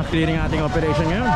clearing ating operation ngayon.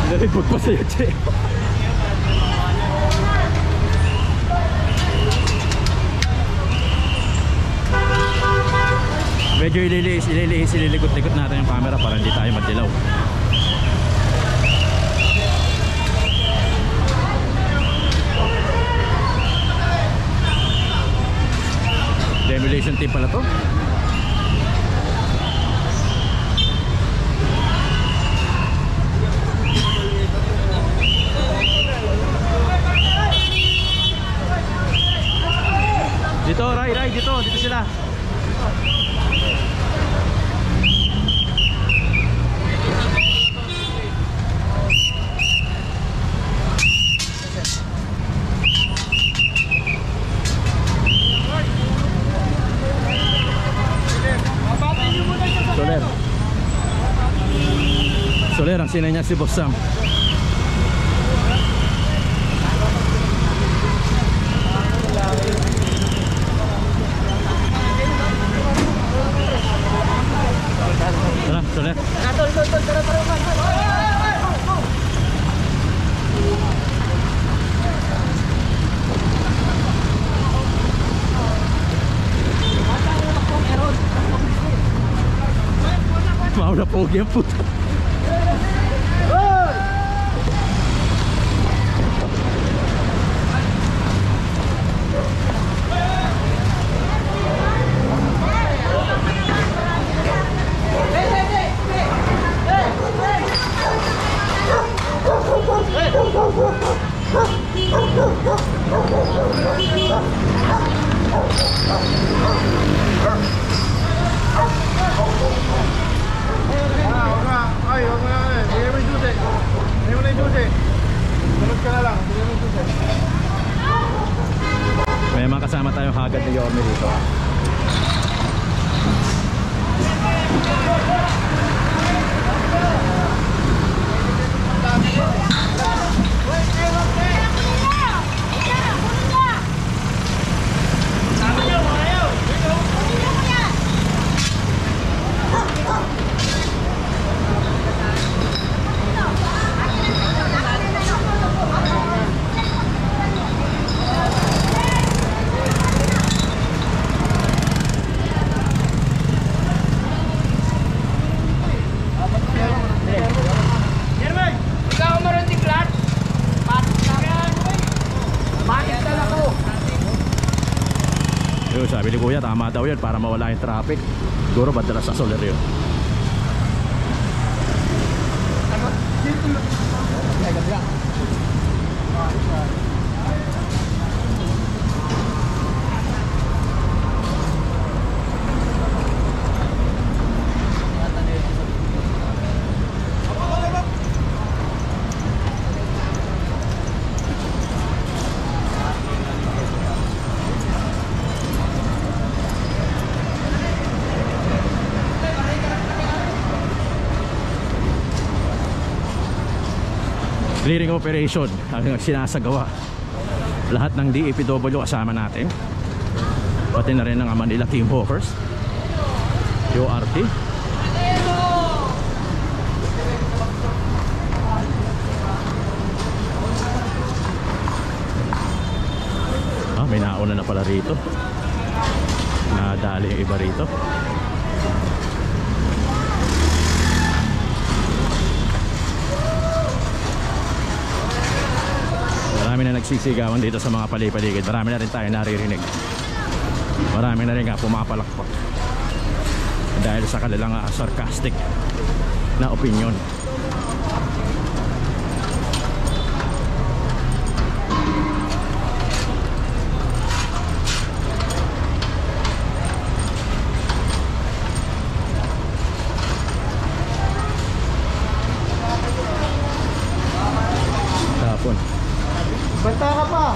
Nalipot pa sa'yo, Che. Medyo ililikot-likot natin yung camera para hindi tayo madilaw. Demolition team pala to. Dito, Ray, dito sila. Soler, ang sinay niya si Boss Sam. Tara, Soler. Maula pogi ang puto. kasama tayong hagad ni Yorme dito. Sabi ni Kuya, tama daw yan para mawala yung traffic. Siguro badalas sa Soler yun. Clearing operation ang sinasagawa. Lahat ng DAPW kasama natin, pati na rin ng Manila Team Hawkers, URT. May nauna na pala rito, nadali yung iba rito. Marami na nagsisigawan dito sa mga palipaligid. Marami na rin tayo naririnig. Marami na rin nga pumapalakpak dahil sa kanilang sarcastic na opinion. Tapon. Banta ka pa.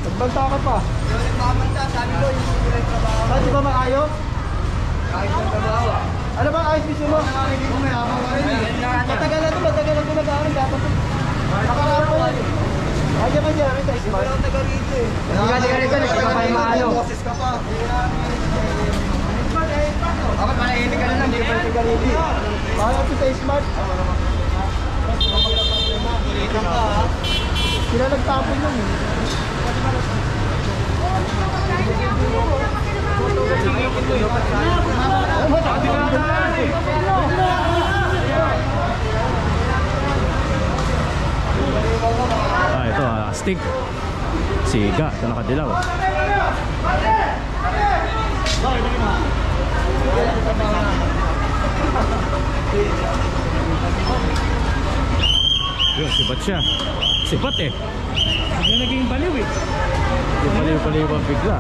Nagbanta ka pa. Nagbanta, sabi ko yung trabaho. Ah, di ba maayos? Kahit ang trabaho. Ano ba ayos gusto mo? Matagal na ito, matagal na ito nag-aaral. Dapat ito. Nakaraan pa yan. Kaya ka dyan, kita. Hindi ba lang taga rito eh. Hindi ka rito, nagkakapay maalo. Boses ka pa. Dapat manahimik ka na lang, hindi ka taga rito. Kaya ito sa smart. Ulitan ka ha. Sila nagtapon yun eh. Ito stick. Siga, ito nakadilaw. Yun, sibat siya. Sibat eh. Hindi na naging baliw eh. Yung baliw-baliw ang bigla.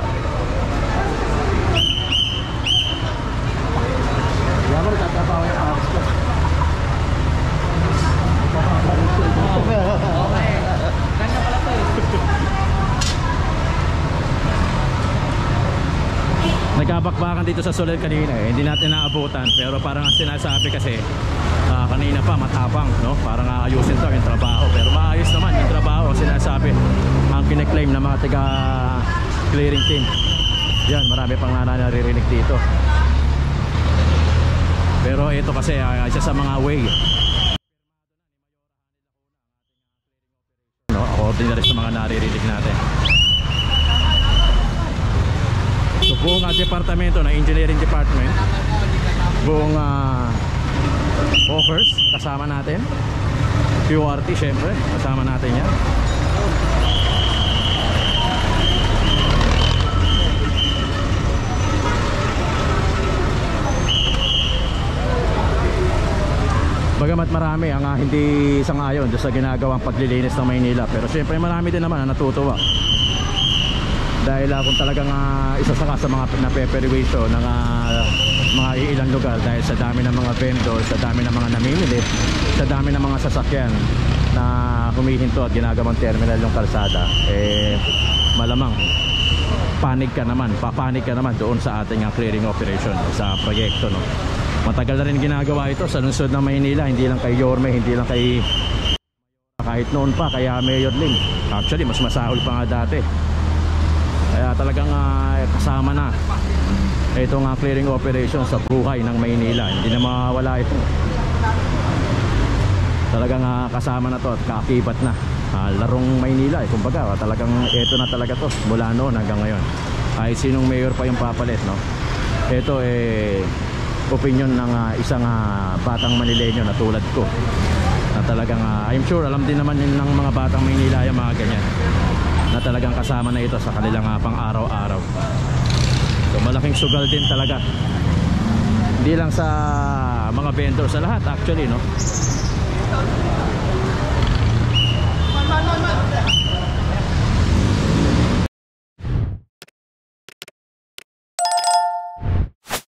Kaya mo nagtatrabaho yung aras ko. Okay. Ganda pala to eh. Nagkabakbakan dito sa Soler kanina eh. Hindi natin naabutan. Pero parang ang sinasabi kasi kanina pa matapang, no? Parang ayusin daw yung trabaho. Pero maayos naman yung trabaho. Sinasabi ang kine-claim ng mga taga clearing team. Yan, marami pang naririnig dito. Pero ito kasi isa sa mga way, no? Ordinary sa mga naririnig natin. So buong departamento na engineering department, buong Hawkers kasama natin, URT syempre kasama natin yan. Bagamat marami ang hindi sang-ayon sa ginagawang paglilinis ng Maynila, pero syempre marami din naman ang natutuwa. Dahil kung talagang isa sa mga napeperwisyo ng mga ilang lugar dahil sa dami ng mga vendors, sa dami ng mga namimili, sa dami ng mga sasakyan na humihinto at ginagawang terminal yung kalsada, malamang papanig ka naman doon sa ating clearing operation sa proyekto, no. Matagal na rin ginagawa ito sa lungsod ng Maynila, hindi lang kay Yorme, hindi lang kay kahit noon pa kaya Mayor Lim. Actually mas masahol pa nga dati. Kaya talagang kasama na itong clearing operation sa buhay ng Maynila. Hindi na mawawala ito. Talagang kasama na to at kaakibat na larong Maynila, kumbaga talagang ito na talaga to mula noon hanggang ngayon. Ay sinong mayor pa yung papalit, no? Ito opinion ng isang batang Manileño na tulad ko, na talagang I'm sure alam din naman yun ng mga batang Maynila yung mga ganyan, na talagang kasama na ito sa kanilang pang araw-araw. So malaking sugal din talaga, hindi lang sa mga vendor, sa lahat actually, no?